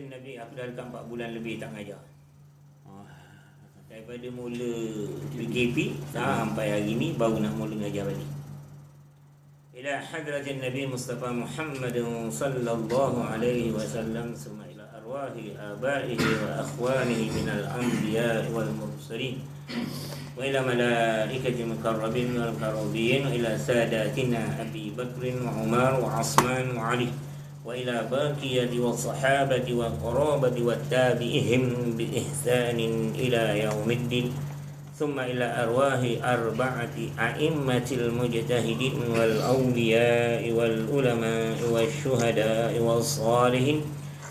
Nabi aku dah dekat 4 bulan lebih tak ngajar. Daripada mula PKP sampai hari ni baru nak mula ngajar balik. Ila hadratin Nabi Mustafa Muhammad sallallahu alaihi wasallam summa ila arwahi abaihi wa akhwanihi minal anbiya wal mursalin wa ila malaikati mukarrabin wal karabin wa ila sadatina Abi Bakr wa Umar wa Utsman wa Ali وإلى باقية والصحابة والقرابة والتابعين بإحسان إلى يوم الدين ثم إلى أرواح 4 أئمة المجتهدين والأولياء والعلماء والشهداء والصالحين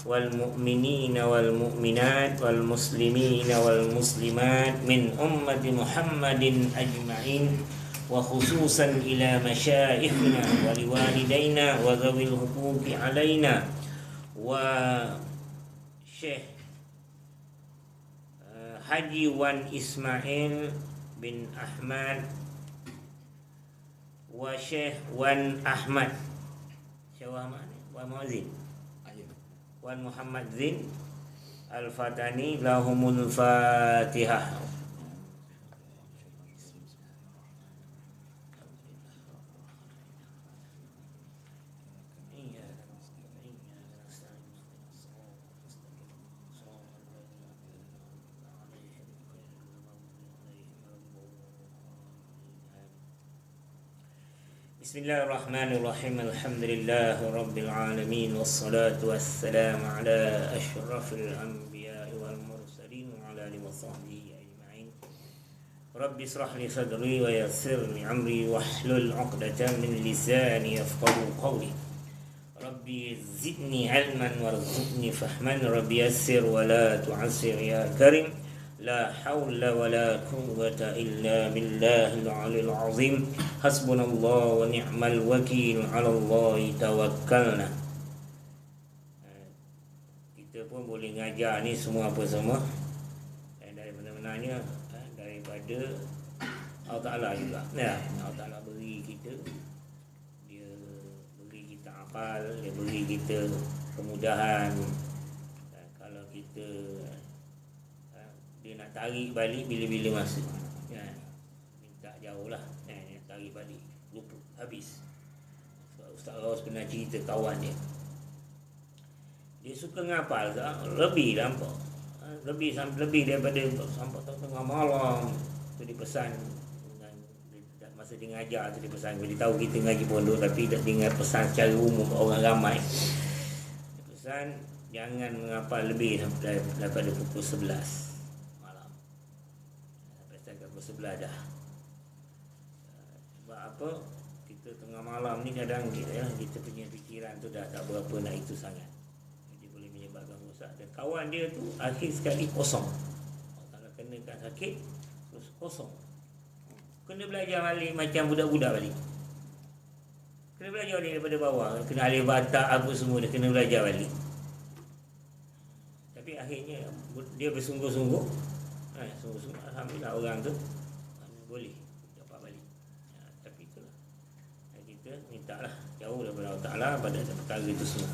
والمؤمنين والمؤمنات والمسلمين والمسلمات من أمة محمد أجمعين وخصوصا إلى مشايخنا ولوالدينا وذوي الحقوق علينا وشيخ Haji Wan Ismail bin Ahmad wa Syekh Wan Ahmad Syekh Wan Muazzin Wan Muhammad Zin Al-Fatani lahumul Fatihah. Bismillahirrahmanirrahim. Alhamdulillah rabbil alamin wassalatu wassalamu ala asyrafil anbiya'i wal mursalin wa ala alihi wa sahbihi ajma'in. Rabbi israh li sadri wa yassir li amri wahlul 'uqdatam min lisani yafqahu qawli. Rabbi zidni 'ilman warzuqni fahman. Rabbi yassir wa la tu'assir ya karim. La haula wa la quwwata illa billahil 'aliyyil 'azim. Hasbunallah wa ni'mal wakil 'ala Allahi tawakkalna. Kita pun boleh ngajar ni semua apa semua. Dan daripada daripada Allah Ta'ala juga. Ya, Allah Ta'ala beri kita, dia beri kita akal, dia beri kita kemudahan. Dan kalau kita dia nak tarik balik bila-bila masa, ya, minta jauh lah, ya, tarik balik, lupa, habis. Ustaz Ros pernah cerita kawan dia suka ngapal, lebih nampak, lebih daripada sampai tengah malam tu dia pesan. Masa dia ngajar tu dia pesan, dia tahu kita ngaji pondok tapi tak dengar pesan secara umum orang ramai. Dia pesan jangan mengapal lebih daripada pukul 11 sebelah dah. Sebab apa? Kita tengah malam ni kadang kita punya fikiran tu dah tak berapa nak itu sangat. Jadi boleh menyebabkan rosak. Dan kawan dia tu akhir sekali kosong. Kalau kenakan sakit terus kosong. Kena belajar balik macam budak-budak balik. Kena belajar balik daripada bawah. Kena alih batak apa semua dia kena belajar balik. Tapi akhirnya dia bersungguh-sungguh. Sungguh-sungguh alhamdulillah orang tu boleh dapat balik. Tapi itulah, kita mintalah jauh daripada Allah Ta'ala pada perkara itu semua.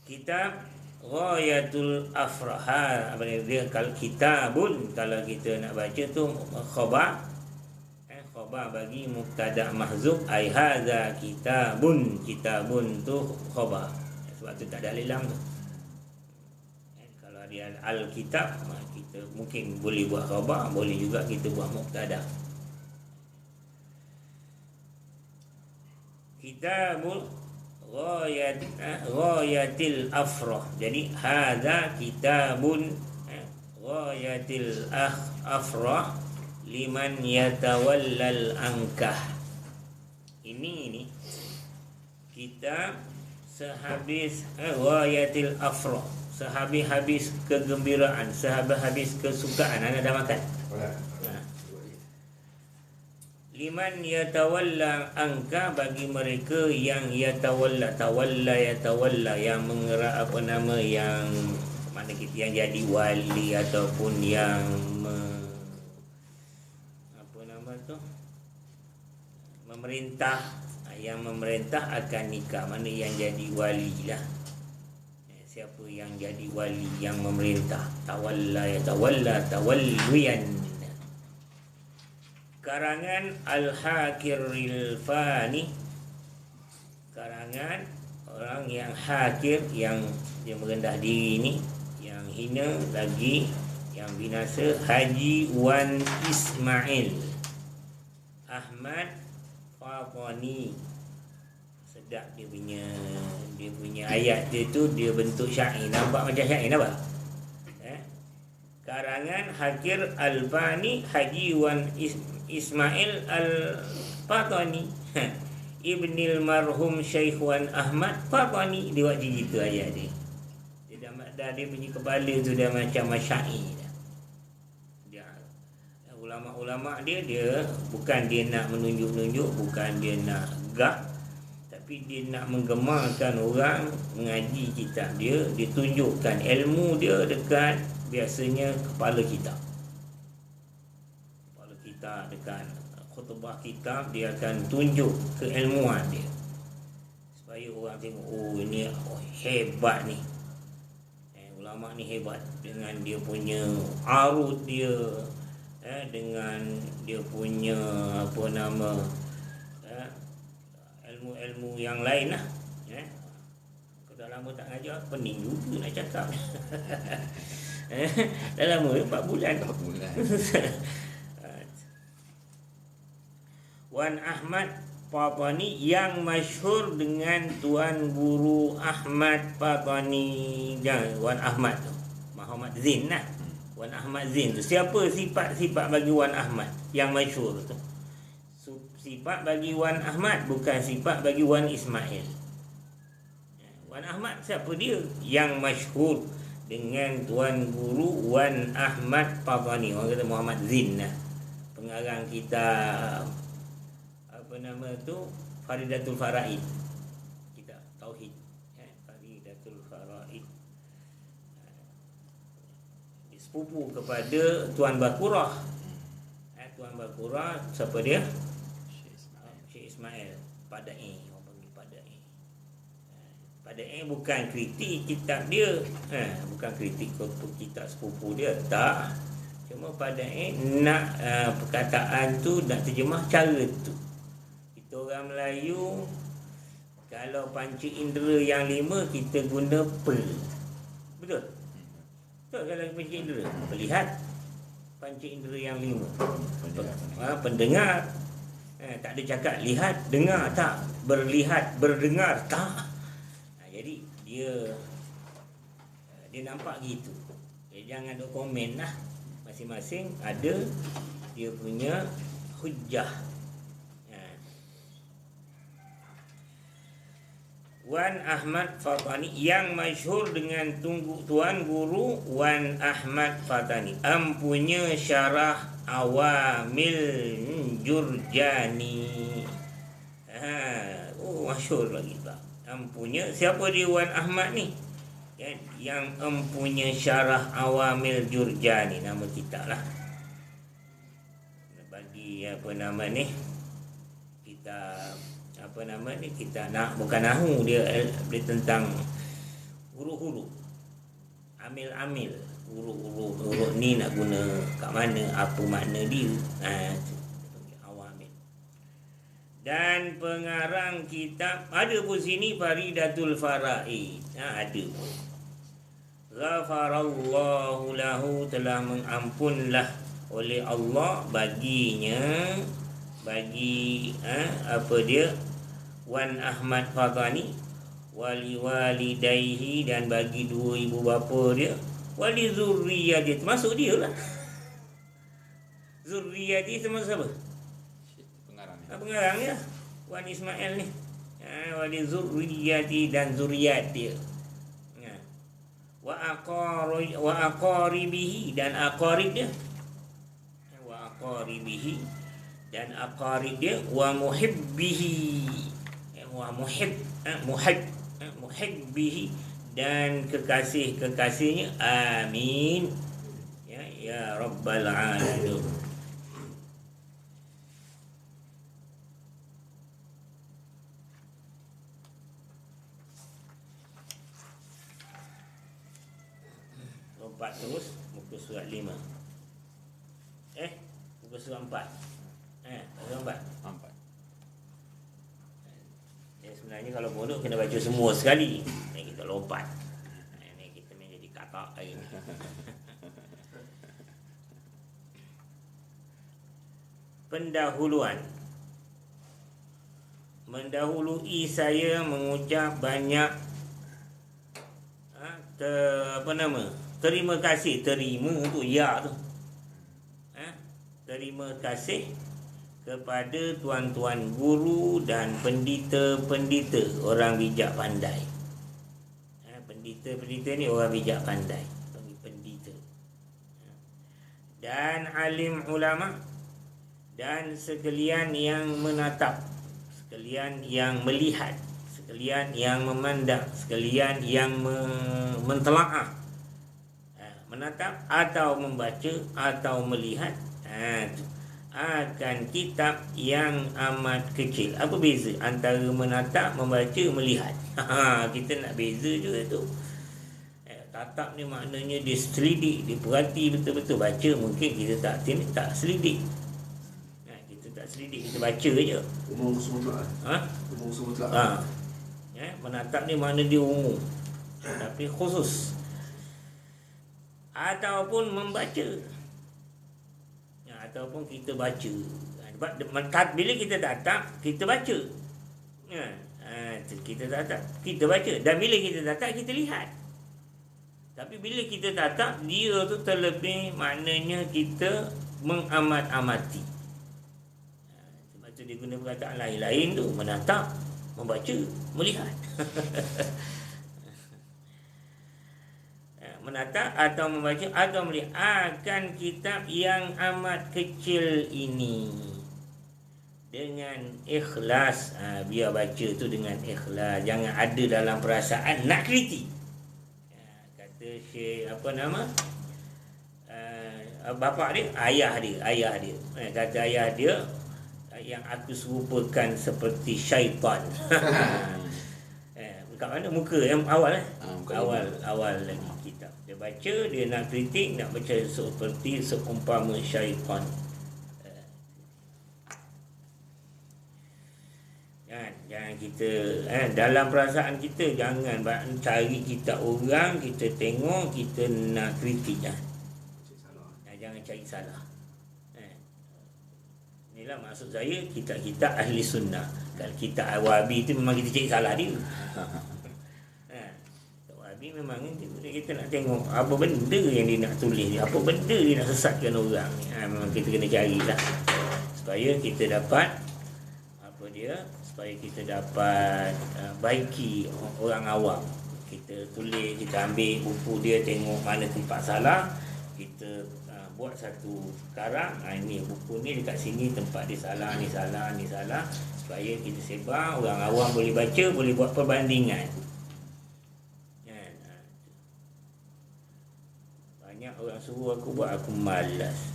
Kitab Ghayatul Afrah, apa dia, kalau kitabun, kalau kita nak baca tu khabar, khabar bagi mubtada' mahzuf, ai hadza kitabun. Kitabun tu khabar, sebab tu tak ada alif lam tu. Kalau dia al-kitab, kita mungkin boleh buat khabar, boleh juga kita buat mubtada'. Kitabul Ghayatil Afrah. Jadi hadza kitabun Ghayatil Afrah liman yatawallal ankah. Ini kitab sehabis Ghayatil Afrah, sehabis-habis kegembiraan, sehabis-habis kesukaan. Anda dah makan? Liman yatawalla angka, bagi mereka yang yatawalla, yatawalla, yang mengerak yang mana kita, yang jadi wali ataupun yang memerintah, yang memerintah akan nikah, mana yang jadi wali lah. siapa yang jadi wali yang memerintah. Tawalla yatawalla tawalliyan. Karangan Al-Hakiril Fani, karangan orang yang hakir, yang dia merendah diri ni, yang hina lagi, yang binasa, Haji Wan Ismail Ahmad Fatani. Sedap dia punya ayat dia tu, dia bentuk syair, nampak macam syair nampak? Karangan Hakir Al-Fani Haji Wan Ismail Al-Fatani Ibnil marhum Syekh Wan Ahmad Fatani. Dia buat gitu ayat dia. Dia punya kepala tu dah macam masyair dah. Ulama-ulama dia bukan dia nak menunjuk-nunjuk, bukan dia nak gah, tapi dia nak menggemarkan orang mengaji kitab dia. Dia tunjukkan ilmu dia dekat biasanya kepala kitab dekat khutbah kitab, dia akan tunjuk keilmuan dia supaya orang tengok, oh ini hebat ni, ulama ni hebat dengan dia punya arut dia, dengan dia punya ilmu-ilmu yang lain lah. Kalau dah lama tak ngajar, pening juga nak cakap. Dah lama 4 bulan. Wan Ahmad Fatani yang masyhur dengan Tuan Guru Ahmad Fatani. Wan Ahmad tu Muhammad Zain lah. Wan Ahmad Zain tu siapa? Sifat bagi Wan Ahmad yang masyhur tu. Sifat bagi Wan Ahmad, bukan sifat bagi Wan Ismail. Wan Ahmad siapa dia? Yang masyhur dengan Tuan Guru Wan Ahmad Fatani. Orang kata Muhammad Zain lah. Pengarang kitab Faridatul Faraid, kitab Tauhid, Faridatul Faraid. Sepupu kepada Tuan Bakurah. Tuan Bakurah siapa dia? Syekh Ismail Padai. Orang panggil Padai. Padai bukan kritik kitab dia, bukan kritik kitab sepupu dia, tak. Cuma Padai nak perkataan tu nak terjemah cara tu. Kita orang Melayu, kalau panca indera yang 5 kita guna pel. Betul? Betul kalau panca indera. Melihat, panca indera yang 5. Pendengar, tak ada cakap lihat, dengar, tak. Berlihat, berdengar, tak. Jadi dia nampak gitu. Jangan ada komen lah. Masing-masing ada dia punya hujah. Wan Ahmad Fatani yang masyhur dengan Tuan Guru Wan Ahmad Fatani. Empunya syarah Awamil Jurjani. Masyhur lagi tak. Empunya siapa dia Wan Ahmad ni? Yang empunya syarah Awamil Jurjani, nama kitab lah. Bagi kita nak bukan nahu dia tentang huruf-huruf, amil-amil, huruf ni nak guna kat mana, apa makna dia, awamil. Dan pengarang kitab ada pun sini Faridatul Faraid, ada pun. Ghafarallahu lahu, telah mengampunlah oleh Allah baginya, bagi Wan Ahmad Fatani, wali walidaihi, dan bagi 2 ibu bapa dia, wali zurriyati, termasuk dia lah. Zurriyati termasuk siapa? Pengarang dia Wan Ismail ni. Wali zurriyati, dan zuriat dia. Wa aqaribihi, dan aqarib dia. Wa aqaribihi, dan aqarib dia. Wa muhibbihi, muhibbihi, dan kekasihnya. Amin ya rabbal alamin. 4 terus muka surat 5. Muka surat 4. Surat 4. Sebenarnya kalau bodoh kena baca semua sekali. Ni kita lompat. Ni kita menjadi kakak hari ni. Pendahuluan. Mendahului saya mengucap banyak terima kasih. Terima tu ya tu. Terima kasih kepada tuan-tuan guru dan pendeta-pendeta orang bijak pandai. Pendeta-pendeta ni orang bijak pandai, pendeta. Dan alim ulama dan sekalian yang menatap, sekalian yang melihat, sekalian yang memandang, sekalian yang mentelaah, menatap atau membaca atau melihat akan kitab yang amat kecil. Apa beza antara menatap, membaca, melihat? Kita nak beza juga tu. Tatap ni maknanya dia selidik, dia perhati betul-betul. Baca mungkin kita tak selidik. Kita tak selidik, kita baca je. Umum mutlak. Umum mutlak. Menatap ni makna dia umum, tapi khusus. Ataupun membaca. Ataupun kita baca. Bila kita tatap, kita baca. Kita tatap, kita baca. Dan bila kita tatap, kita lihat. Tapi bila kita tatap, dia tu terlebih maknanya kita mengamat-amati. Sebab tu dia guna perkataan lain-lain tu. Menatap, membaca, melihat. Menatap atau membaca atau melihat akan kitab yang amat kecil ini dengan ikhlas. Biar baca tu dengan ikhlas, jangan ada dalam perasaan nak kritik. Kata Syekh bapa dia, ayah dia kata ayah dia, yang aku serupakan seperti syaitan. Kat mana muka yang awal awal lagi kitab dia baca, dia nak kritik, nak baca seperti seumpama syaitan. Jangan kita dalam perasaan kita jangan cari kitab orang, kita tengok, kita nak kritik. Jangan cari salah. Inilah maksud saya kitab ahli sunnah. Kalau kitab Wahabi tu memang kita cari salah dia. Wahabi memang kita nak tengok apa benda yang dia nak tulis, apa benda dia nak sesatkan orang ni. Memang kita kena carilah supaya kita dapat supaya kita dapat baiki orang awam. Kita tulis, kita ambil buku dia, tengok mana tempat salah, kita buat satu karang. Ini buku ni dekat sini tempat dia salah, ni salah, supaya kita sebar, orang awam boleh baca, boleh buat perbandingan. Banyak orang suruh aku buat, aku malas.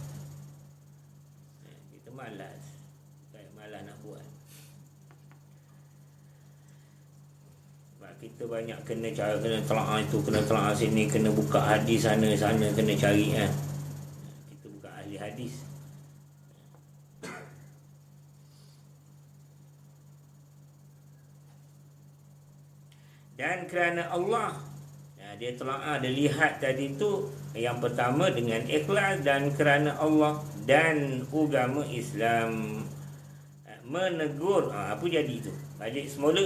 Kita malas, malas nak buat. Sebab kita banyak kena telaah itu, kena telaah sini, kena buka hadis sana, kena cari kita buka ahli hadis. Dan kerana Allah, dia telaah, dia lihat tadi tu, yang pertama dengan ikhlas, dan kerana Allah dan agama Islam menegur. Apa jadi tu? Balik semula.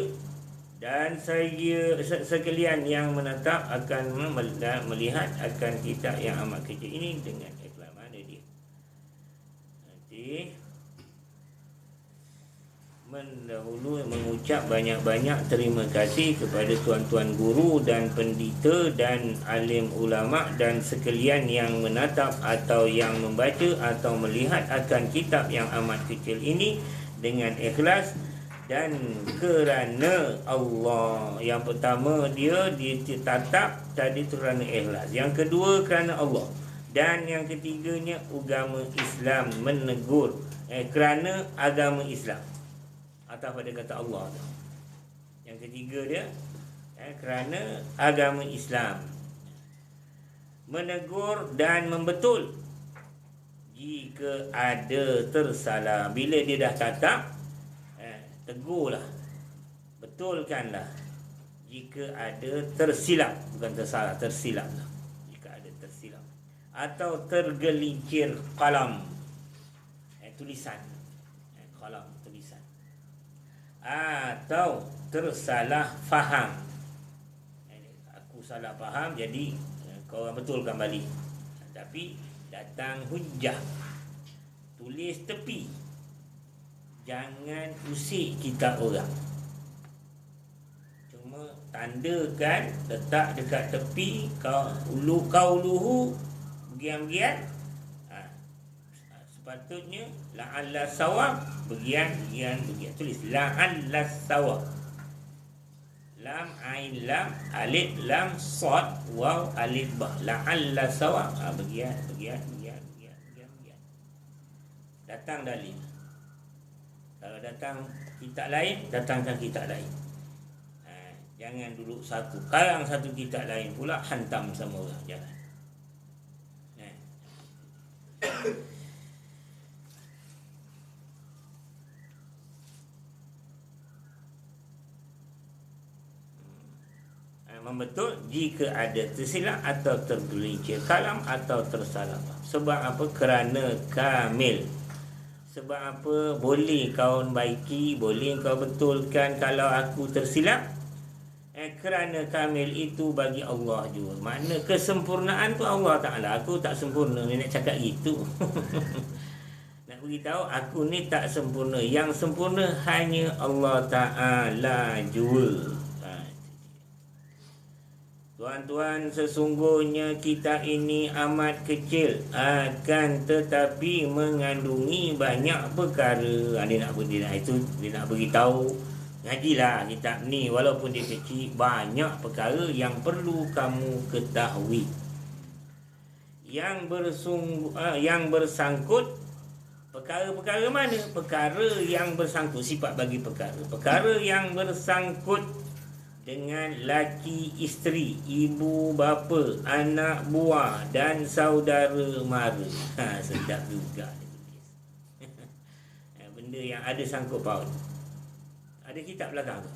Dan saya sekalian yang menatap akan melihat akan kitab yang amat kecil ini dengan ikhlas. Mana dia? Nanti mendahulu mengucap banyak-banyak terima kasih kepada tuan-tuan guru dan pendeta dan alim ulama dan sekalian yang menatap atau yang membaca atau melihat akan kitab yang amat kecil ini dengan ikhlas dan kerana Allah. Yang pertama dia tatap tadi kerana ikhlas, yang kedua kerana Allah, dan yang ketiganya agama Islam menegur kerana agama Islam atas pada kata Allah tu. Yang ketiga dia kerana agama Islam menegur dan membetul jika ada tersalah. Bila dia dah tatap, tegurlah, betulkanlah jika ada tersilap, bukan tersalah, tersilap lah. Jika ada tersilap atau tergelincir kalam, tulisan, kalam tulisan, atau tersalah faham. Aku salah faham, jadi kau orang betulkan balik. Tapi datang hujah, tulis tepi, jangan usik kita orang. Cuma tandakan, letak dekat tepi, kau uluhu bagian-bagian. Sepatutnya la'alla sawab, bagian. Tulis la'alla sawab. Lam, ain, lam, alif, lam, sad, waw, alif, ba. La'alla sawab. Bagian. Datang dalil. Kalau datang kitab lain, datangkan kitab lain. Jangan duduk satu, karang satu kitab lain pula, hantam sama orang. Jangan. Membetul jika ada tersilap atau tergelincir kalam atau tersalah. Sebab apa? Kerana kamil. Sebab apa? Boleh kau baiki, boleh kau betulkan kalau aku tersilap. Kerana kamil itu bagi Allah juga. Makna kesempurnaan tu Allah Ta'ala. Aku tak sempurna ni nak cakap gitu. Nak beritahu aku ni tak sempurna. Yang sempurna hanya Allah Ta'ala juga. Tuan-tuan, sesungguhnya kita ini amat kecil, akan tetapi mengandungi banyak perkara. Dia nak beritahu, ngajilah kitab ni, walaupun dia kecil, banyak perkara yang perlu kamu ketahui. Yang bersangkut, perkara-perkara mana? Perkara yang bersangkut, sifat bagi perkara. Perkara yang bersangkut dengan laki isteri, ibu bapa, anak buah dan saudara mara. Sedap juga. Benda yang ada sangkut paut. Ada kitab belakang tu.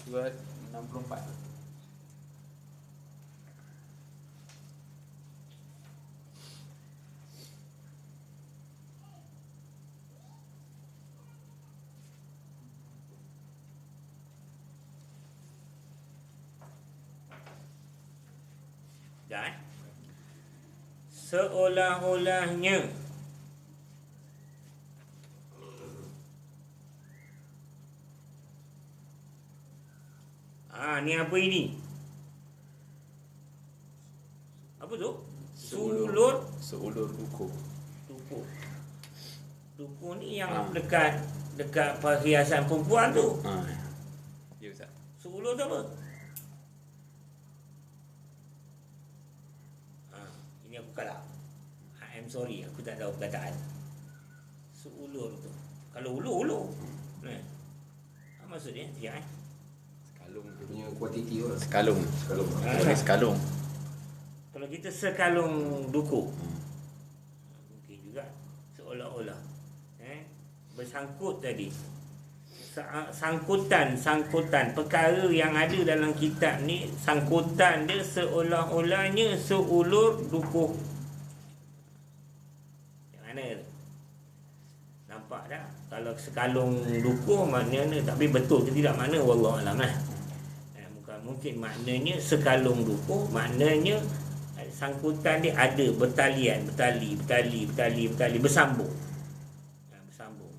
Surat 64. Dan seolah-olahnya ni apa ini? Apa tu? Seulur duku. Duku ni yang dekat perhiasan perempuan tu. Ya Ustaz. Seulur tu apa? Ini aku kalah. I'm sorry, aku tak tahu perkataan. Seulur tu. Kalau ulu. Apa maksud dia? Sekejap Sekalung punya kuantiti tu. Sekalung. Sekalung. Kalau kita sekalung duku, mungkin juga seolah-olah bersangkut tadi. Sangkutan perkara yang ada dalam kitab ni, sangkutan dia seolah-olahnya seulur duku. Yang mana? Nampak tak? Kalau sekalung duku maknanya, tapi betul ke tidak makna wallahu alam lah. Mungkin maknanya sekalung duku, maknanya sangkutan dia ada bertalian, bertali bersambung. Bersambung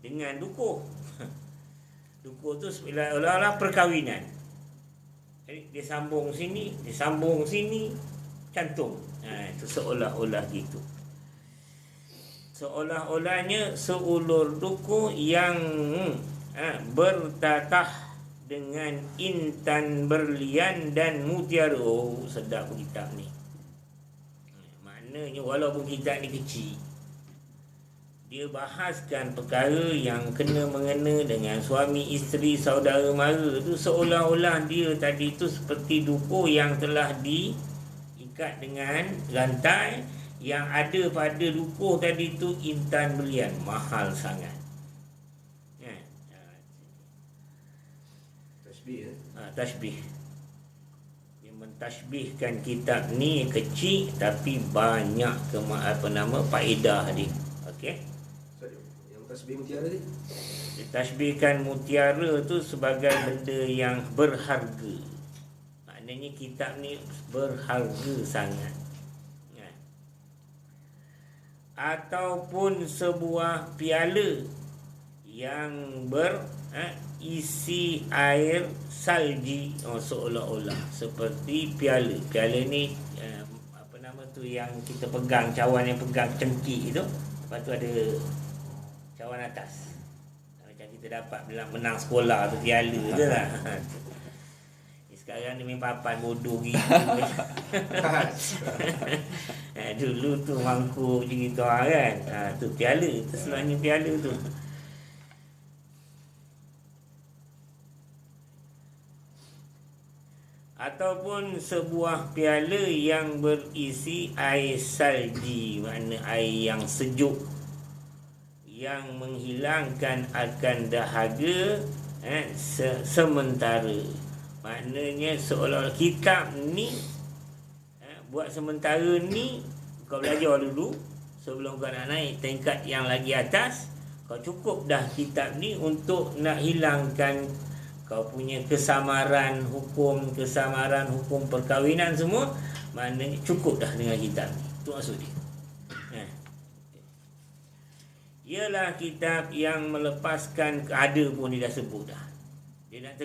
dengan duku. Duku tu seolah-olah perkahwinan. Jadi dia sambung sini, cantum. Itu seolah-olah gitu. Seolah-olahnya seulur duku bertatah dengan intan berlian dan mutiara. Oh, sedap kitab ni. Maknanya walaupun kitab ni kecil, dia bahaskan perkara yang kena-mengena dengan suami, isteri, saudara mara tu, seolah-olah dia tadi tu seperti dukuh yang telah diikat dengan rantai. Yang ada pada dukuh tadi tu intan berlian, mahal sangat. Tashbih. Dia mentashbihkan kitab ni kecil tapi banyak faedah dia. Okey. Yang tashbih mutiara ni? Ditashbihkan mutiara tu sebagai benda yang berharga. Maknanya kitab ni berharga sangat. Ataupun sebuah piala yang berisi air salji, seolah-olah seperti piala. Piala ni yang kita pegang, cawan yang pegang cengkih tu, lepas tu ada cawan atas. Macam kita dapat menang sekolah tu, piala tu lah. Sekarang ni main papan bodoh gitu. Dulu tu mangkuk je gitu kan. Tu piala, tu sebenarnya piala tu. Ataupun sebuah piala yang berisi air salji, makna air yang sejuk, yang menghilangkan akan dahaga sementara. Maknanya seolah-olah kitab ni buat sementara ni, kau belajar dulu sebelum kau nak naik tingkat yang lagi atas. Kau cukup dah kitab ni untuk nak hilangkan kau punya kesamaran hukum perkahwinan semua. Maknanya cukup dah dengan kitab ni. Itu maksud dia. Ialah kitab yang melepaskan, ada pun dia dah sebut dah. Dia nak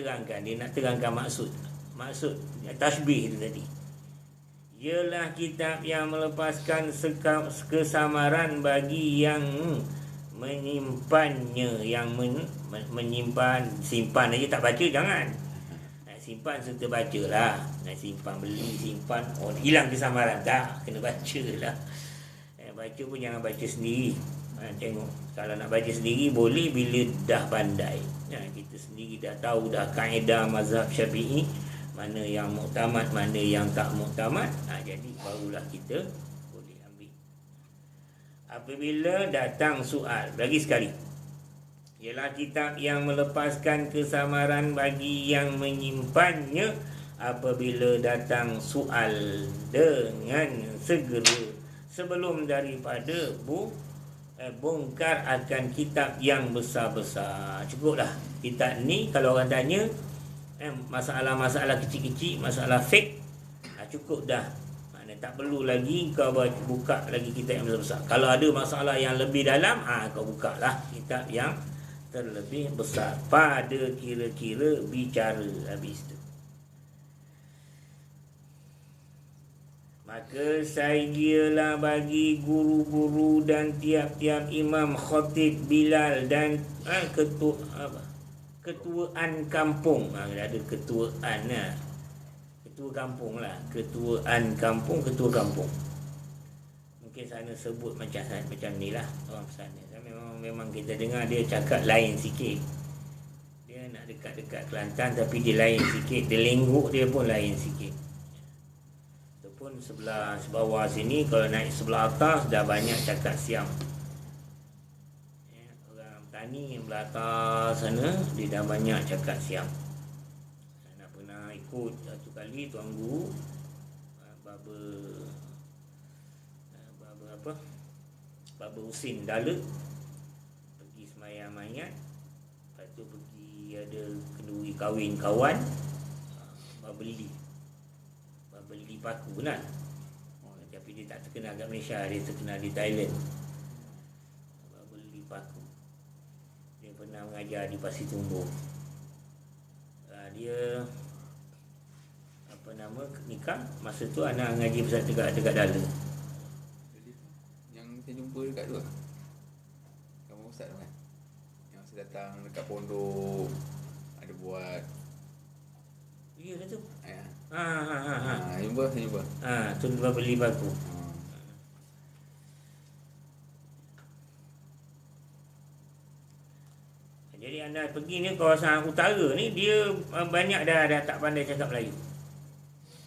terangkan maksud tashbih itu tadi. Ialah kitab yang melepaskan kesamaran bagi yang menyimpannya, yang menyimpan. Simpan aja tak baca, jangan. Nak simpan serta bacalah. Nak simpan, beli, simpan, hilang kesamaran, tak, kena bacalah. Baca pun jangan baca sendiri. Tengok, kalau nak baca sendiri boleh bila dah pandai. Kita sendiri dah tahu dah kaedah mazhab Syafi'i, mana yang muktamad, mana yang tak muktamad. Jadi barulah kita boleh ambil. Apabila datang soal, lagi sekali, ialah kitab yang melepaskan kesamaran bagi yang menyimpannya apabila datang soal dengan segera, sebelum daripada bongkar akan kitab yang besar-besar. Cukuplah kitab ni kalau orang tanya masalah-masalah kecil-kecil, masalah fake, cukup dah. Maknanya tak perlu lagi kau buka lagi kitab yang besar-besar. Kalau ada masalah yang lebih dalam, kau buka lah kitab yang terlebih besar pada kira-kira bicara. Habis tu. Maka saigielah bagi guru-guru dan tiap-tiap imam, khatib, bilal dan ketuaan kampung. Ada ketuaan lah. Ketua kampung lah. Ketuaan kampung, ketua kampung. Mungkin sana sebut macam ni lah orang sana. Memang kita dengar dia cakap lain sikit. Dia nak dekat-dekat Kelantan tapi dia lain sikit. Dia lengguk dia pun lain sikit. Pun sebelah bawah sini, kalau naik sebelah atas dah banyak cakap Siam. Orang tani yang belah atas sana dia dah banyak cakap Siam. Saya pernah ikut satu kali Tuan Guru Baba Husin Dalut pergi semayang mayat. Lepas tu pergi ada kenduri kahwin kawan, beli paku lah. Tapi dia tak terkenal kat Malaysia, dia terkenal di Thailand. Beli paku. Dia pernah mengajar di Pasir Tumbuh. Dia nikah, masa tu anak ngaji besar dekat Dala. Yang kita jumpa dekat tu lah. Kamu ustaz tu kan? Yang ustaz datang dekat pondok, ada buat. Ya ke tu? Ya. Jumpa. Jumpa. Tu dia beli baku. Jadi anda pergi ni kawasan utara ni, dia banyak dah tak pandai cakap Melayu.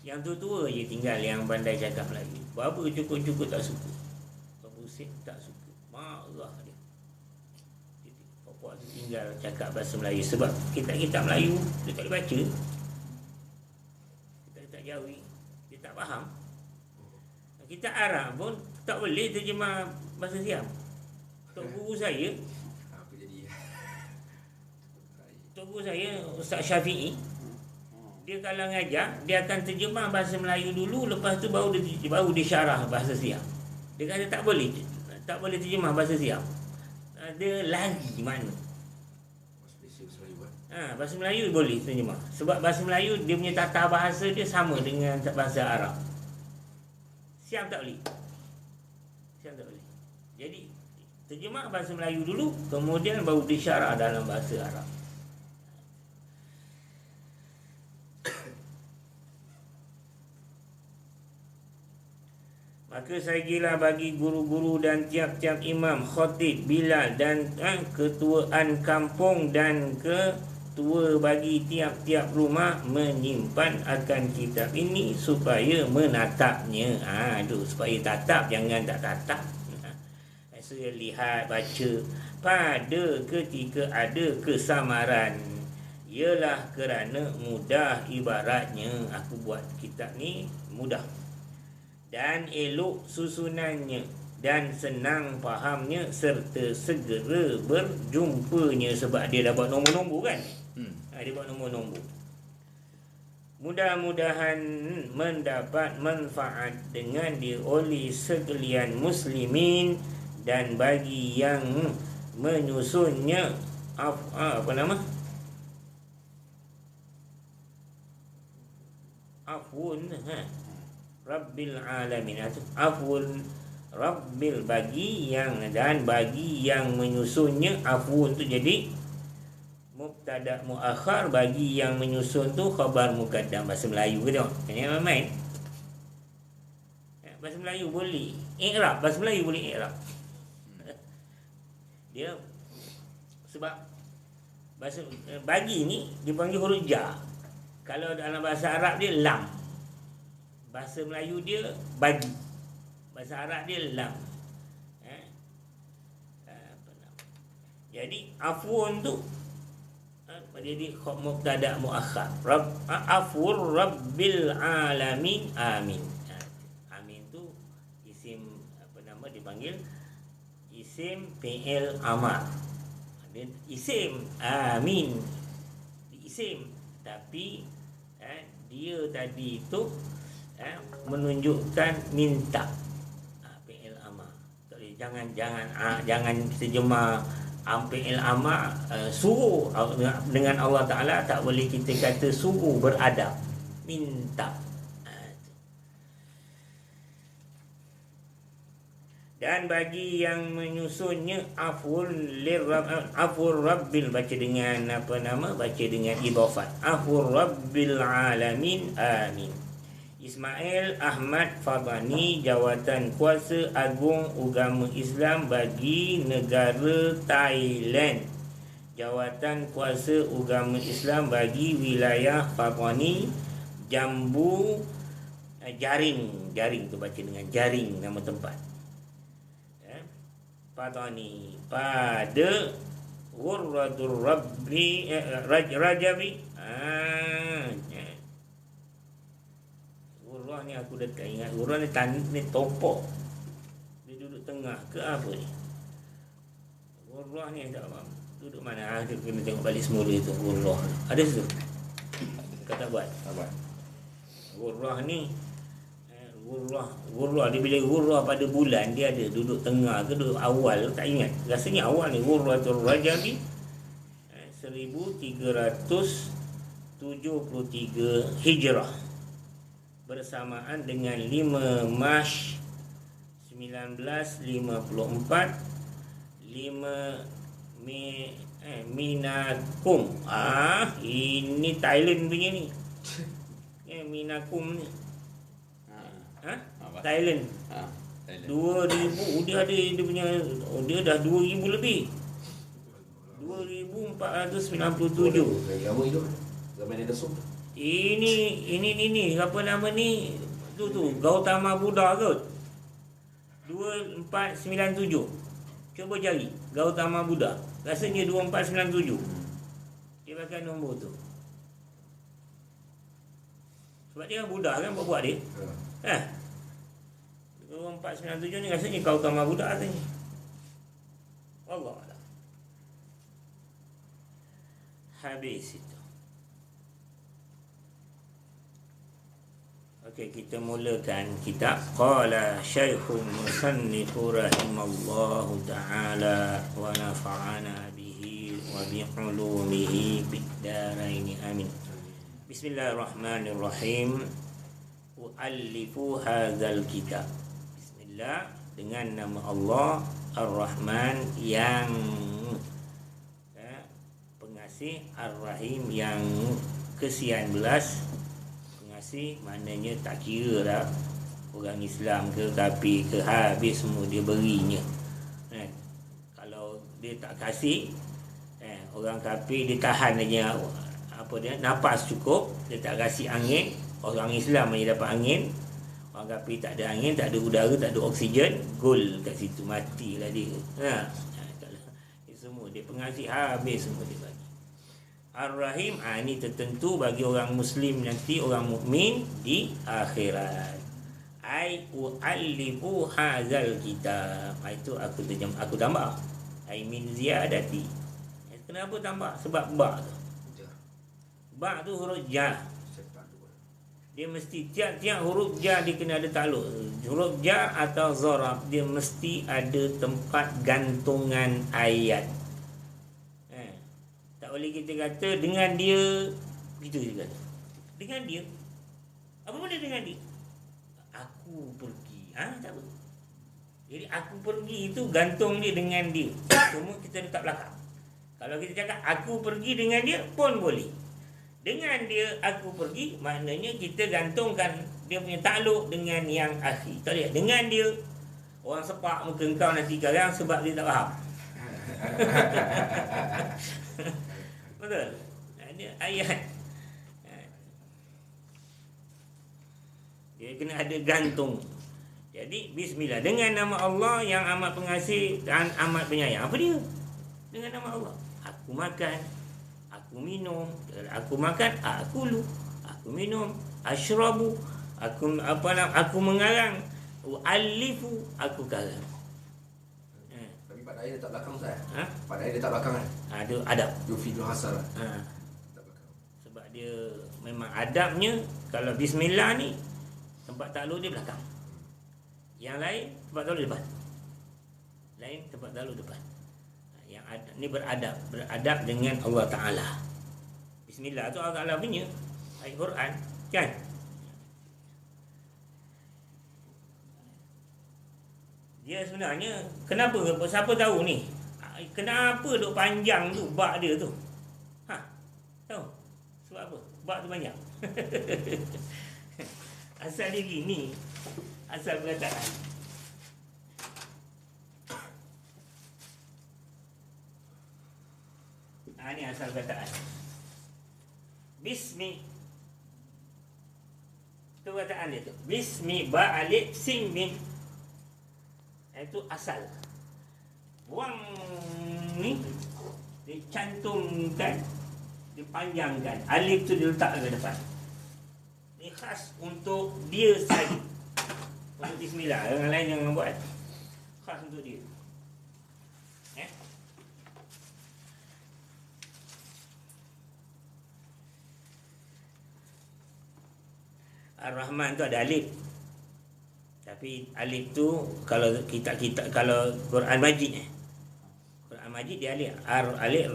Yang tua-tua je tinggal yang pandai cakap Melayu. Berapa cukup-cukup tak suka. Berapa usit tak suka. Marah dia. Pokok tu tinggal cakap bahasa Melayu. Sebab kitab-kitab Melayu dia tak boleh baca. Kitab-kitab Jawi dia tak faham. Kitab Arab pun tak boleh terjemah bahasa Siam. Tok guru saya, Ustaz Syafi'i, dia kalau ngajar, dia akan terjemah bahasa Melayu dulu, lepas tu baru dia syarah bahasa Siam. Dia kata tak boleh terjemah bahasa Siam. Dia lari mana? Bahasa Melayu boleh terjemah. Sebab bahasa Melayu dia punya tata bahasa dia sama dengan bahasa Arab. Siam tak boleh. Jadi terjemah bahasa Melayu dulu, kemudian baru disyarah dalam bahasa Arab. Maka saya gila bagi guru-guru dan tiap-tiap imam, khatib, bilal dan ketuaan kampung dan ketua bagi tiap-tiap rumah menyimpan akan kitab ini supaya menatapnya. Supaya tatap, jangan tak tatap. Saya lihat, baca pada ketika ada kesamaran. Ialah kerana mudah, ibaratnya aku buat kitab ni mudah dan elok susunannya dan senang fahamnya serta segera berjumpanya. Sebab dia dapat nombor-nombor kan. Dia buat nombor-nombor. Mudah-mudahan mendapat manfaat dengan dia oleh sekalian muslimin, dan bagi yang menyusunnya afun Rabbil alamin. Afun Rabbil, bagi yang, dan bagi yang menyusunnya. Afun tu jadi mubtada muakhar, bagi yang menyusun tu khabar muqaddam. Bahasa Melayu ke tengok. Ini main. Bahasa Melayu boleh i'rab, bahasa Melayu boleh i'rab. Dia sebab bahasa bagi ni dipanggil huruf jar. Kalau dalam bahasa Arab dia lam. Bahasa Melayu dia bagi. Bahasa Arab dia lam. Jadi afun tu jadi mubtada muakhar. Afur Rabbil alamin. Amin. Amin tu isim dipanggil isim fi'il amar. Dia isim amin. Isim, tapi dia tadi tu menunjukkan minta. Fi'il amar. Jangan terjemah fi'il amar suruh. Dengan Allah Ta'ala tak boleh kita kata suruh beradab, minta. Dan bagi yang menyusunnya afur Rabbil, baca dengan baca dengan idhafat. Afur Rabbil alamin. Amin. Ismail Ahmad Fadhani, Jawatan Kuasa Agung Agama Islam bagi negara Thailand. Jawatan Kuasa Agama Islam bagi wilayah Fadhani, Jambu, Jaring tu baca dengan jaring nama tempat. Fadhani pada Ghurratul Rabbi Rajabi. Ghurrah ni aku dah tak ingat. Ghurrah ni topok. Dia duduk tengah ke apa ni? Ghurrah ni tak faham. Duduk mana? Kita kena tengok balik semula tu. Ghurrah ada situ. Kau tak buat? Tak buat. Ghurrah ni Ghurrah dia bila ghurrah pada bulan dia ada duduk tengah ke duduk awal, tak ingat. Rasanya awal ni Ghurratul Rajabi 1373 Hijrah bersamaan dengan 5 Mac 1954, 5 Minakum. Ini Thailand punya ni. Minakum ni. Thailand. Thailand. 2000 dia ada dia punya dia dah 2000 lebih. 2497. Lagi lama hidup. Zaman dinosaur. Ini apa nama ni? Tu Gautama Buddha kot. 2497. Cuba cari Gautama Buddha. Rasanya 2497. Dia pakai nombor tu. Sebab dia kan Buddha kan buat dia. 2497 ni rasanya Gautama Buddha katanya. Allah Allah. Habis itu. Okey, kita mulakan kitab qala Syekhul Musannif rahimallahu taala wa nafa'ana bihi wa bi ulumihi bid darain amin. Bismillahirrahmanirrahim. U'allifu hadzal kitab. Bismillah, dengan nama Allah Ar-Rahman yang pengasih, Ar-Rahim yang ke-19. Pengasih maknanya tak kira dah orang Islam ke kafir ke, habis semua dia berinya. Kalau dia tak kasih, orang kafir dia tahan aja nafas cukup, dia tak kasih angin. Orang Islam hanya dapat angin, orang kafir tak ada angin, tak ada udara, tak ada oksigen, gol kat situ, matilah dia. Semua dia pengasih, habis semua dia bagi. Ar-Rahim, ini tertentu bagi orang Muslim nanti, orang mukmin di akhirat. Ai u'allifu hadzal kitab. Itu aku tambah. Ai min ziyadati. Kenapa tambah? Sebab ba tu. Ba tu huruf ja. Dia mesti tiap-tiap huruf ja dia kena ada takluk. Huruf ja atau zarab dia mesti ada tempat gantungan ayat. Tak boleh kita kata dengan dia gitu juga. Dengan dia. Apa benda dengan dia? Aku pergi. Tak apa. Jadi aku pergi itu gantung dia dengan dia. Semua kita letak belakang. Kalau kita cakap aku pergi dengan dia pun boleh. Dengan dia aku pergi, maknanya kita gantungkan dia punya takluk dengan yang akhir. Tak boleh. Dengan dia, orang sepak muka engkau nanti sekarang sebab dia tak faham. Betul? Ada ayat. Dia kena ada gantung. Jadi, bismillah. Dengan nama Allah yang amat pengasih dan amat penyayang. Apa dia? Dengan nama Allah. Aku makan. Aku minum, aku makan, aku lu, aku minum, asyrabu, aku mengarang, u'allifu, aku karang. Tapi pada ayat letak belakang Ustaz. Pada ayat letak belakang kan? Ada adab. Yufidul hasar. Sebab dia memang adabnya, kalau bismillah ni tempat takluk dia belakang. Yang lain tempat takluk depan. Lain tempat takluk depan. Yang ni beradab dengan Allah Ta'ala. Bismillah tu Allah Ta'ala punya ayat Quran kan. Dia sebenarnya kenapa, siapa tahu ni kenapa duk panjang tu bak dia tu? Tahu sebab apa bak tu panjang? Asal dia gini, asal perkataan. Ini asal kataan. Bismi. Itu kataan dia tu. Bismi ba alif sin mim. Itu asal. Buang ni dicantumkan, dipanjangkan. Alif tu diletak ke depan. Ini khas untuk dia saja. Untuk bismillah. Orang lain jangan buat. Khas untuk dia. Ar-Rahman tu ada alif. Tapi alif tu kalau kita kalau Quran Majid Quran Majid dia alif. Alif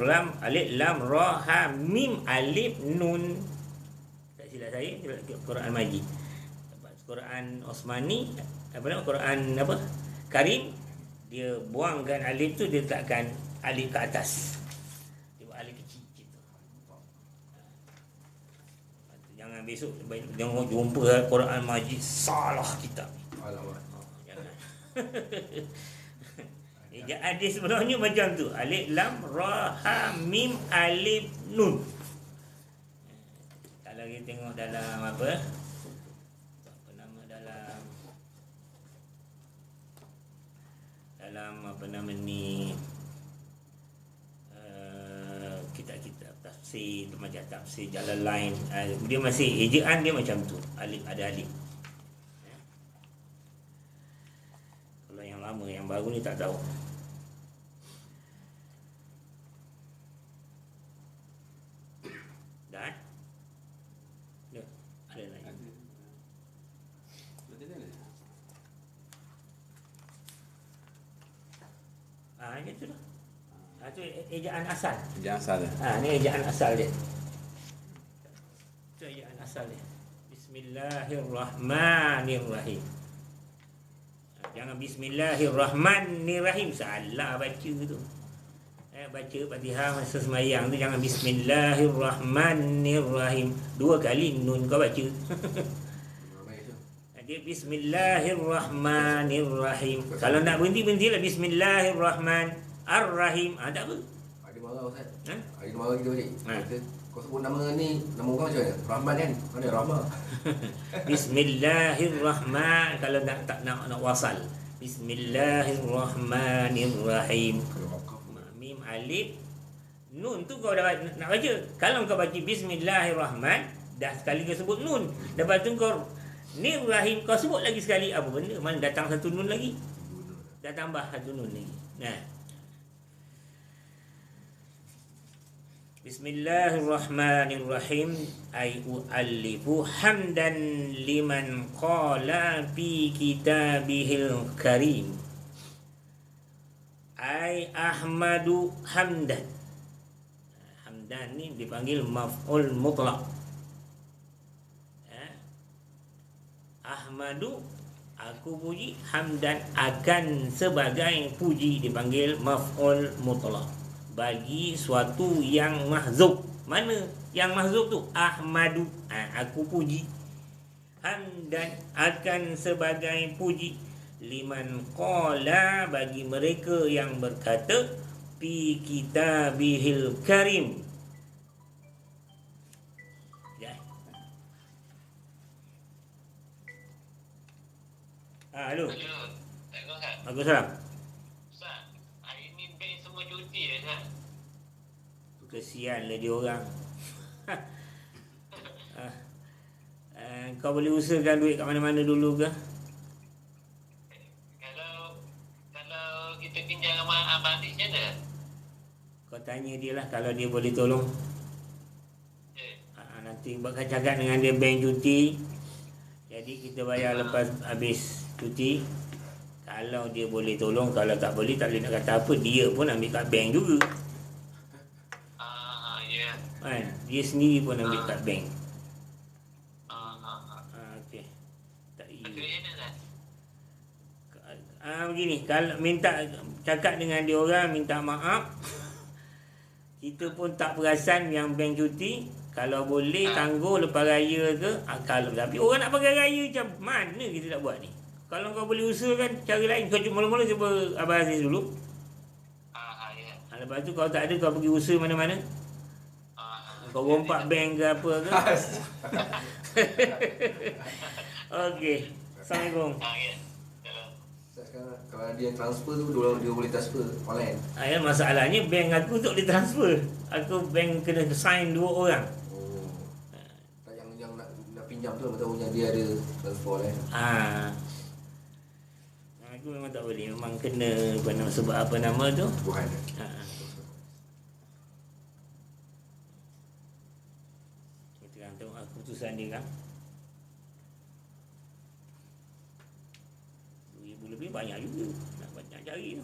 lam ra ha mim alif nun. Tak silap saya Quran Majid. Quran Osmani Quran Karim dia buangkan alif tu, dia letakkan alif ke atas. Besok jangan jumpa Quran Majid salah kitab. Alamak. Jangan. Ejaan dia sebenarnya macam tu. Alif lam ra ha mim alif nun. Kalau kita tengok dalam apa nama dalam apa nama ni kitab-kitab tafsir macam tafsir Jalalain, dia masih ejaan dia macam tu. Alif ada alif. Kalau yang lama, yang baru ni tak tahu. Dah? Ya, ada lagi. Ini tu lah. Tu ejaan asal. Ejaan asal dia. Ni ejaan asal dia. Tu ejaan asal dia. Bismillahirrahmanirrahim. Jangan Bismillahirrahmanirrahim. Salah baca tu. Baca Fatihah masa sembahyang tu jangan Bismillahirrahmanirrahim. 2 kali nun kau baca. Dia Bismillahirrahmanirrahim. Kalau nak berhentilah Bismillahirrahmanirrahim. Tak apa. Ada marah Ustaz. Ada marah kita balik. Kau sebut nama ni, nama orang macam mana? Rahman kan? Mana Rahman? Bismillahirrahman. Kalau tak nak wasal. Bismillahirrahmanirrahim. Mim alif nun tu kau dah nak baca. Kalau kau baca Bismillahirrahman, dah sekali kau sebut nun. Lepas tu kau Rahim kau sebut lagi sekali, apa benda? Mana datang satu nun lagi? Dah tambah satu nun lagi. Bismillahirrahmanirrahim. Ay u'allifu hamdan liman qala fi kitabihil karim. Ay ahmadu hamdan. Hamdan ni dipanggil maf'ul mutlaq. Ahmadu, aku puji. Hamdan, akan sebagai puji, dipanggil maf'ul mutlaq. Bagi suatu yang mahzuf. Mana yang mahzuf tu? Ahmadu, aku puji. Hamdan, akan sebagai puji. Liman qala, bagi mereka yang berkata. Fi kitabihil karim. Halo. Waalaikumsalam. Ustaz, hari ni bank semua cuti ya, Ustaz? Kesianlah dia orang. Kau boleh usahakan duit kat mana-mana dulu ke? Kalau kita pinjam sama abang adik macam mana? Kau tanya dia lah kalau dia boleh tolong. Nanti bakal cakap dengan dia bank cuti. Jadi kita bayar lepas habis cuti. Kalau dia boleh tolong, kalau tak boleh tak boleh nak kata apa, dia pun ambil kat bank juga. Ya. Dia sendiri pun ambil kat bank. Okey. Tak begini, kalau minta cakap dengan dia orang minta maaf. Kita pun tak perasan yang bank cuti. Kalau boleh tangguh lepas raya ke. Kalau tapi orang nak pakai raya macam mana kita nak buat ni? Kalau kau boleh usahakan cara lain, kau mula-mula cuba Abang Aziz dulu. Ya. Lepas tu kalau tak ada, kau pergi usaha mana-mana. Kau rompak bank ke apa ke. Okey. Assalamualaikum. Sekarang kalau dia transfer tu, dia boleh transfer online. Masalahnya bank aku tak boleh transfer. Aku bank kena sign 2 orang. Tak yang nak pinjam tu tahu yang dia ada transfer online. Aku memang tak boleh. Memang kena sebab apa nama tu? Tuhan. Kita kan tengok keputusan dia kan. 2,000 lebih banyak juga. Nak banyak cari tu.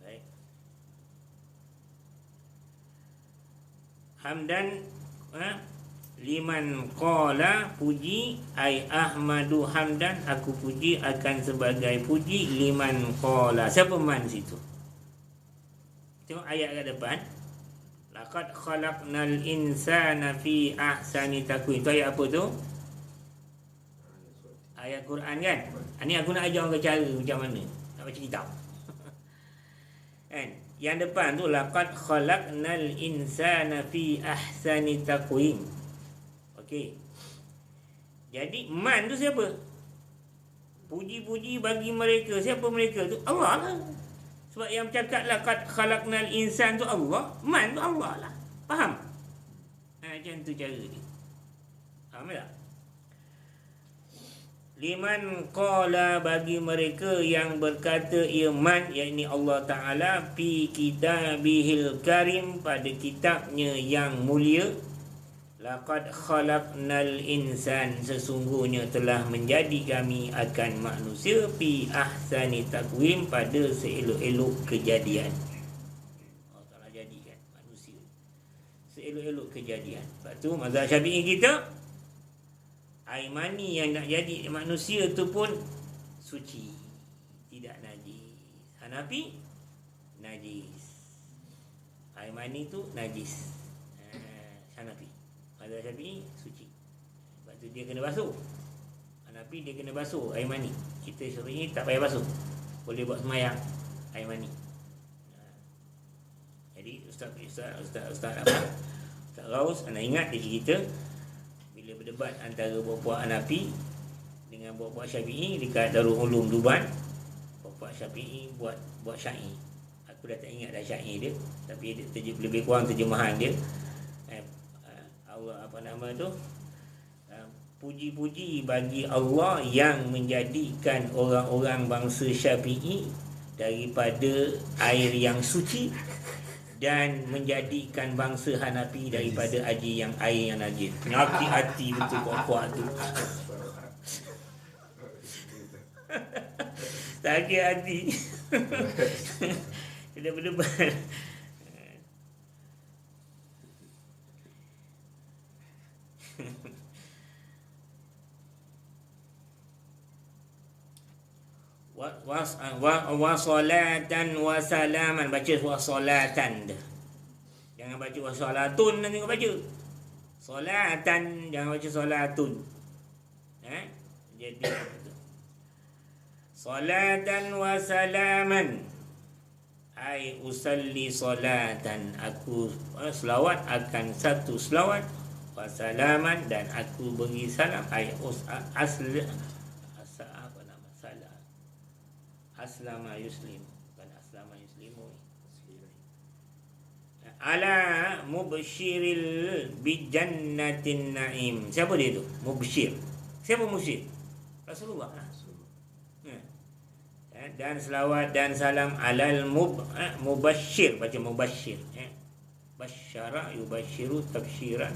Baik. Hamdan liman qala, puji. Ai ahmadu hamdan, aku puji akan sebagai puji. Liman qala, siapa man situ? Tengok ayat kat depan. Laqad khalaqnal insana fi ahsani taqwim. Tu ayat apa tu? Ayat Quran kan? Ini aku nak ajar orang cara macam mana nak baca kitab. Kan? Yang depan tu laqad khalaqnal insana fi ahsani taqwim. Okey. Jadi man tu siapa? Puji-puji bagi mereka. Siapa mereka tu? Allah lah. Sebab yang bercakap laqad khalaqnal insan tu Allah, man tu Allah lah. Faham? Macam tu cara dia. Faham tak? Liman qala bagi mereka yang berkata ia man, yakni Allah Ta'ala fi kitabihil karim, pada kitabnya yang mulia. Laqad khalaqnal insan, sesungguhnya telah menjadi kami akan manusia fi ahsani taqwim, pada seelok-elok kejadian. Allah Ta'ala jadikan manusia seelok-elok kejadian. Sebab tu mazhab Syafi'i kita, air mani yang nak jadi manusia tu pun suci, tidak najis. Hanafi najis, air mani tu najis. Hanafi, mazhab Syafi'i suci. Sebab tu dia kena basuh. Hanafi dia kena basuh air mani. Kita Syafi'i tak payah basuh, boleh buat semayang air mani. Jadi Ustaz Raus anda ingat dia cerita bila berdebat antara puak-puak Hanafi dengan puak-puak Syafi'i dekat Darul Ulum Duban. Puak-puak Syafi'i buat syair. Aku dah tak ingat dah syair dia, tapi dia lebih kurang terjemahan dia. Allah apa nama tu? Puji-puji bagi Allah yang menjadikan orang-orang bangsa Syafi'i daripada air yang suci, dan menjadikan bangsa Hanafi daripada air yang najis. Nyakit hati betul puak-puak tu. Sakit hati. Kita berdebat. wa salatan wa salaman. Baca wa salatan, jangan baca wa salatun. Nanti kau baca salatan, jangan baca salatun. Jadi salatan wa salaman, ai usalli salatan, aku selawat akan satu selawat, wa salaman, dan aku beri salam, ai asli aslama yuslim, bukan aslama yuslimu. Ala mubsyiril bijannatin naim. Siapa dia tu? Mubsyir. Siapa mubsyir? Rasulullah. Dan selawat dan salam alal mubashir. Baca mubashir. Basyara yubashiru tabsyiran.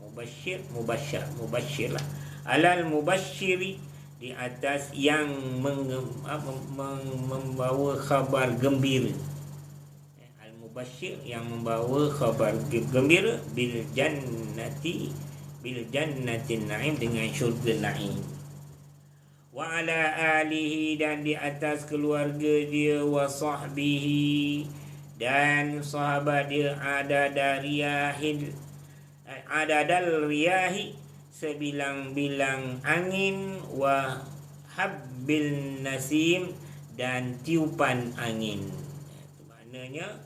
Mubashir mubasyar. Mubashir lah. Alal mubashiri, di atas yang membawa khabar gembira. Al-Mubashir, yang membawa khabar gembira, bil jannatin na'im, dengan syurga na'im. Wa ala alihi, dan di atas keluarga dia, wa sahbihi, dan sahabat dia, adadal riyahi, sebilang-bilang angin, wa habbil nasim, dan tiupan angin. Itu maknanya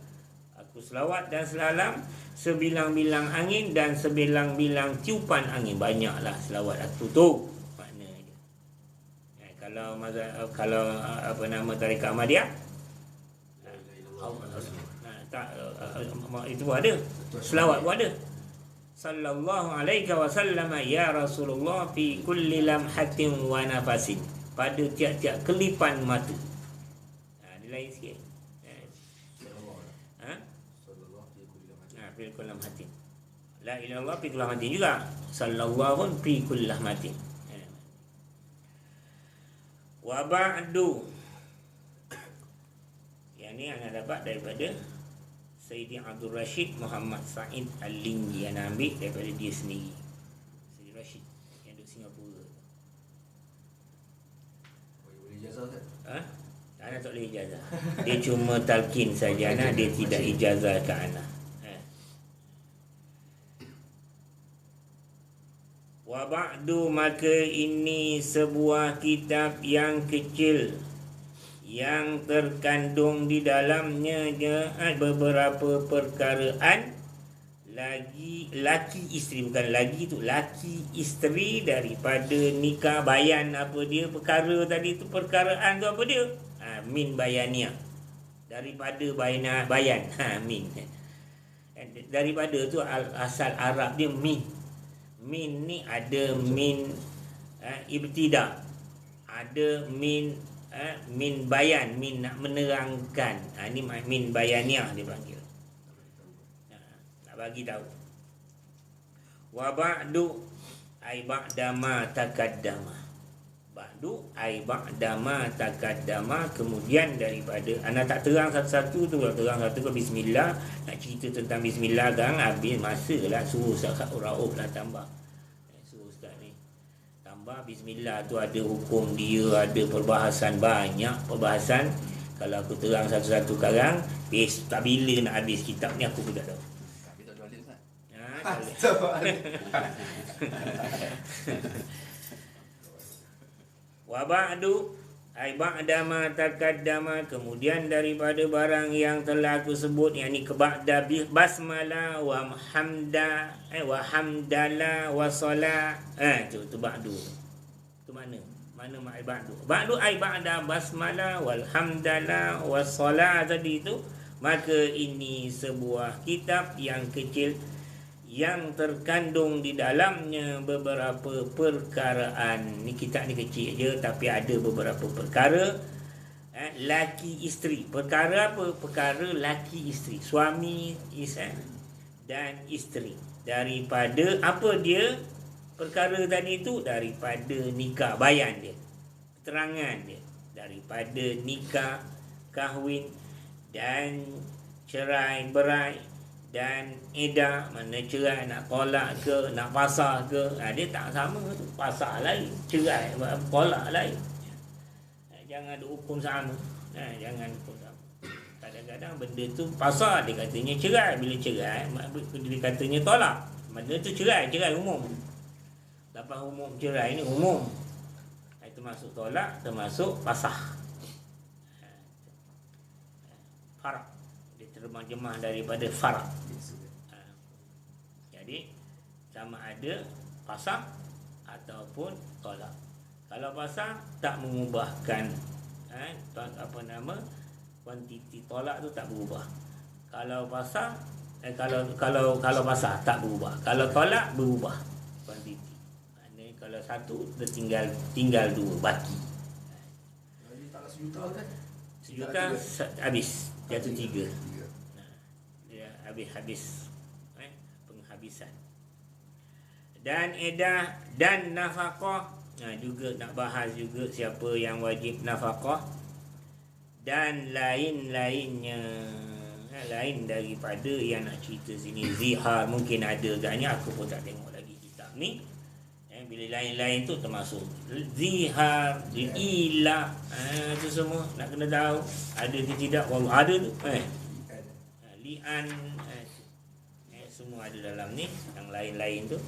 aku selawat dan salam sebilang-bilang angin dan sebilang-bilang tiupan angin. Banyaklah selawat aku tu maknanya. Kalau apa nama tarekat Ahmadiyah, itu ada selawat pun ada. Sallallahu alaihi wasallam ya Rasulullah fi kulli lamhatin wa nafasin, pada tiap-tiap kelipan mata. Dia lain sikit. Sallallahu fi kulli lamhatin. La ilaha illallah fi kulli lamhatin juga. Sallallahu fi kulli lamhatin. Wa ba'du. Yang ni anak dapat daripada Sayyidi Abdul Rashid Muhammad Said Al-Linggi, yang ambil daripada dia sendiri. Sayyidi Rashid yang duduk Singapura. Boleh ijazah tak? Tak tak boleh ijazah. Dia cuma talqin saja anak, dia tidak ijazah ke anak. Wa ba'du, maka ini sebuah kitab yang kecil yang terkandung di dalamnya beberapa perkaraan laki isteri, bukan lagi tu, laki isteri daripada nikah bayan. Apa dia perkara tadi tu, perkaraan tu apa dia? Min bayaniah, daripada bayan. Min daripada tu asal Arab dia min. Min ni ada min ibtida, ada min min bayan, min nak menerangkan. Ni min bayaniah dia panggil, nak bagi tahu. Wa ba'du ai ba'da ma taqaddama. Ba'du ai ba'da ma taqaddama, kemudian daripada. Ana tak terang satu-satu tu, kalau terang satu ke bismillah, nak cerita tentang bismillah kan habis masa lah. Suruh Ustaz Rauf lah tambah. Suruh Ustaz ni tambah bismillah tu, ada hukum dia, ada perbahasan, banyak perbahasan. Kalau aku terang satu-satu sekarang, tak bila nak habis kitab ni aku pun tak tahu. Tapi tak jual Ustaz. Wa ba'du ai ba'da ma taqaddama, kemudian daripada barang yang telah aku sebut, yakni ba'da basmalah wa hamda wa hamdala wa sala. Tu ba'du. Tu mana ai ba'du? Ba'du ai ba'da basmalah wal hamdala wa sala tadi tu. Maka ini sebuah kitab yang kecil yang terkandung di dalamnya beberapa perkaraan. Ni kitab ni kecil je, tapi ada beberapa perkara laki isteri. Perkara apa? Perkara laki isteri, suami dan isteri. Daripada apa dia perkara tadi tu? Daripada nikah bayan dia, keterangan dia, daripada nikah, kahwin dan cerai berai dan edah, mana cerai nak tolak ke, nak pasah ke, dia tak sama tu. Pasah lain, cerai tolak lain. Jangan ada hukum sama. Jangan hukum sama. Kadang-kadang benda tu pasah, dia katanya cerai. Bila cerai, dia katanya tolak. Benda tu cerai umum. Lepas umum cerai ni umum, termasuk tolak, termasuk pasah. Farak, dia terjemah daripada farak. Jadi sama ada pasah ataupun tolak. Kalau pasah tak mengubahkan kuantiti tolak tu tak berubah. Kalau pasah kalau pasah tak berubah. Kalau tolak berubah kuantiti. Maknanya kalau satu dia tinggal dua baki. Jadi tak sejuta kan? Sejuta habis, jatuh tiga. Dia habis penghabisan. Dan edah dan nafkah, juga nak bahas juga siapa yang wajib nafkah dan lain-lainnya. Lain daripada yang nak cerita sini. Zihar mungkin ada agaknya, aku pun tak tengok lagi kitab ni. Bila lain-lain tu termasuk zihar, ilah, tu semua nak kena tahu ada ke tidak. Wallah ada tu. Li'an, semua ada dalam ni. Yang lain-lain tu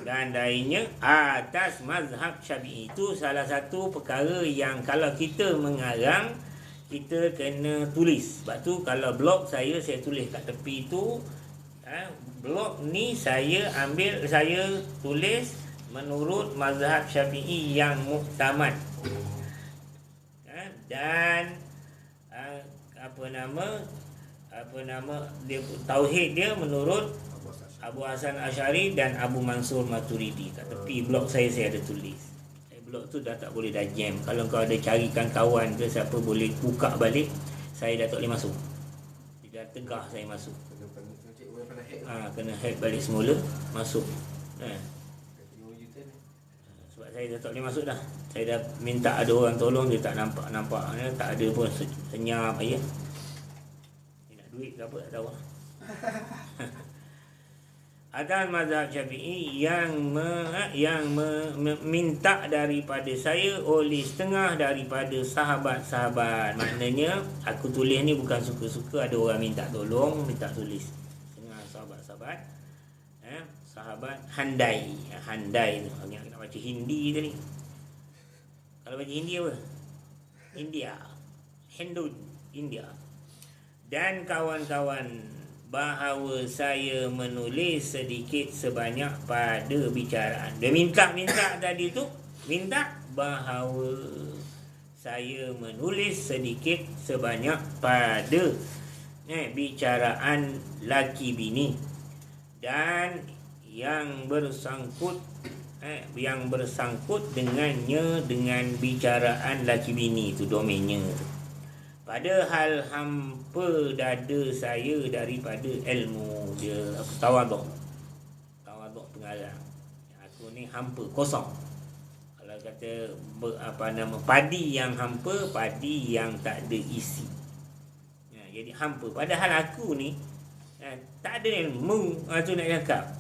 dan lainnya atas mazhab Syafi'i. Itu salah satu perkara yang kalau kita mengarang, kita kena tulis. Sebab tu kalau blog saya tulis kat tepi tu. Blog ni saya tulis menurut mazhab Syafi'i yang muktamad. Dan dia tauhid dia menurut Abu Hasan Asy'ari dan Abu Mansur Maturidi. Kat tepi blog saya ada tulis. Blog tu dah tak boleh, dah jam. Kalau kau ada carikan kawan ke siapa boleh buka balik, saya dah tak boleh masuk. Dia dah tegah saya masuk. Kena hack balik semula, masuk. Sebab saya dah tak boleh masuk dah. Saya dah minta ada orang tolong, dia tak nampak. Tak ada pun, senyap aja. Dia nak duit ke apa tak tahu. atas mazhab Syafi'i yang minta daripada saya oleh setengah daripada sahabat-sahabat. Maknanya aku tulis ni bukan suka-suka, ada orang minta tolong, minta tulis. Setengah sahabat-sahabat, sahabat handai. Handai tu agak nak baca Hindi tadi. Kalau baca Hindi apa? India. Hindun, India. Dan kawan-kawan, bahawa saya menulis sedikit sebanyak pada bicaraan. Dia minta tadi tu, minta bahawa saya menulis sedikit sebanyak pada bicaraan laki bini. Dan yang bersangkut dengannya, dengan bicaraan laki bini itu, domainnya tu. Padahal hampa dada saya daripada ilmu dia, tawaduk pengarang. Aku ni hampa, kosong. Kalau kata padi yang hampa, padi yang tak ada isi. Jadi hampa. Padahal aku ni tak ada ilmu, tu nak cakap,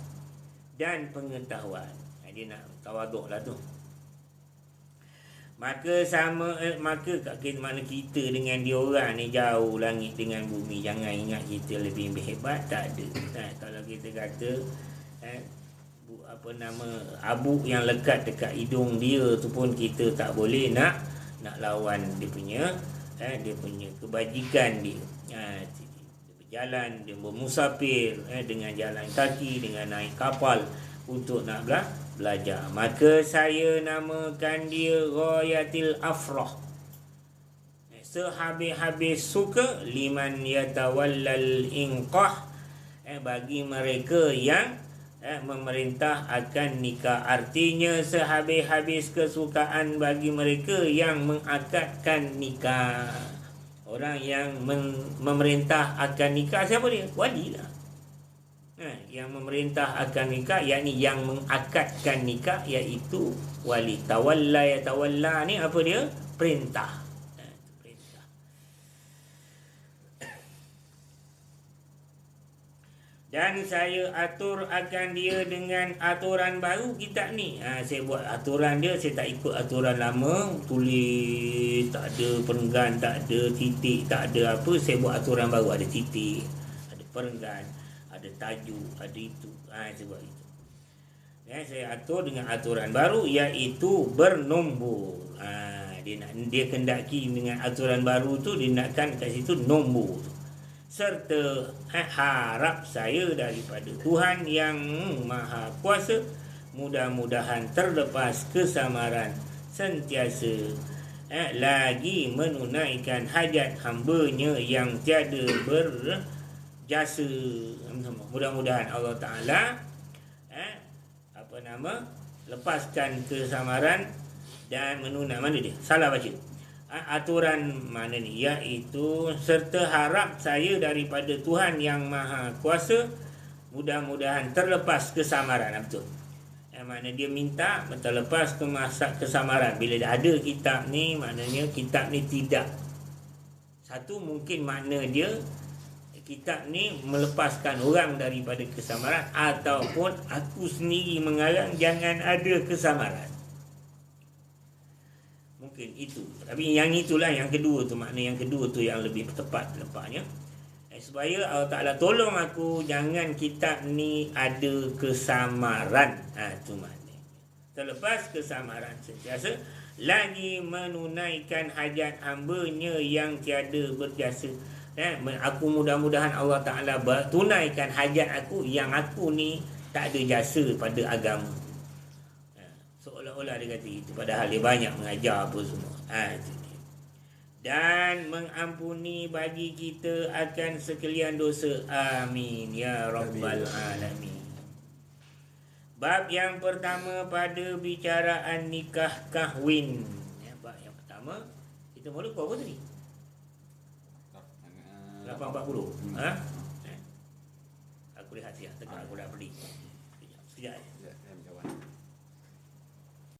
dan pengetahuan. Dia nak tawaduk lah tu. Maka mana kita dengan dia orang ni jauh langit dengan bumi. Jangan ingat kita lebih hebat, tak ada. Kalau kita kata abuk yang lekat dekat hidung dia tu pun kita tak boleh nak lawan dia punya kebajikan dia. Dia berjalan, dia bermusafir dengan jalan kaki, dengan naik kapal untuk nak belajar. Maka saya namakan dia Ghayatil Afrah. Sehabis-habis suka liman yatawallal inqah, bagi mereka yang memerintah akan nikah. Artinya sehabis-habis kesukaan bagi mereka yang mengakadkan nikah. Orang yang memerintah akan nikah siapa dia? Wali lah. Yang memerintah akan nikah, yakni yang mengakadkan nikah, iaitu wali. Tawalla ni apa dia? Perintah. Perintah. Dan saya atur akan dia dengan aturan baru kitab ni. Saya buat aturan dia, saya tak ikut aturan lama, tulis tak ada perenggan, tak ada titik, tak ada apa. Saya buat aturan baru, ada titik, ada perenggan, ada tajuk, ada itu. Saya buat itu. Saya atur dengan aturan baru, iaitu bernombor. Dia kendaki dengan aturan baru tu, dia nakkan kat situ nombor tu. Serta harap saya daripada Tuhan yang Maha Kuasa, mudah-mudahan terlepas kesamaran, sentiasa lagi menunaikan hajat hamba-Nya yang tiada berjasa. Mudah-mudahan Allah Ta'ala lepaskan kesamaran dan menunaikan, mana dia? Salah baca. Aturan mana ni? Iaitu serta harap saya daripada Tuhan yang Maha Kuasa, mudah-mudahan terlepas kesamaran. Betul. Maknanya dia minta terlepas kesamaran. Bila dah ada kitab ni, maknanya kitab ni tidak. Satu, mungkin makna dia kitab ni melepaskan orang daripada kesamaran, ataupun aku sendiri mengarang jangan ada kesamaran. Mungkin itu. Tapi yang itulah yang kedua tu, makna yang kedua tu yang lebih tepat lepasnya. Supaya Allah Ta'ala tolong aku jangan kitab ni ada kesamaran. Itu makna. Terlepas kesamaran, sentiasa lagi menunaikan hajat hamba-Nya yang tiada berjasa. Aku mudah-mudahan Allah Ta'ala tunaikan hajat aku yang aku ni tak ada jasa pada agama. Seolah-olah dia kata itu, padahal dia banyak mengajar apa semua. Dan mengampuni bagi kita akan sekalian dosa. Amin ya Rabbal Alamin. Bab yang pertama pada bicaraan nikah kahwin. Bab yang pertama, kita mula apa tadi? 8.40. Aku lihat siap, tegak aku dah berdiri. Sekejap.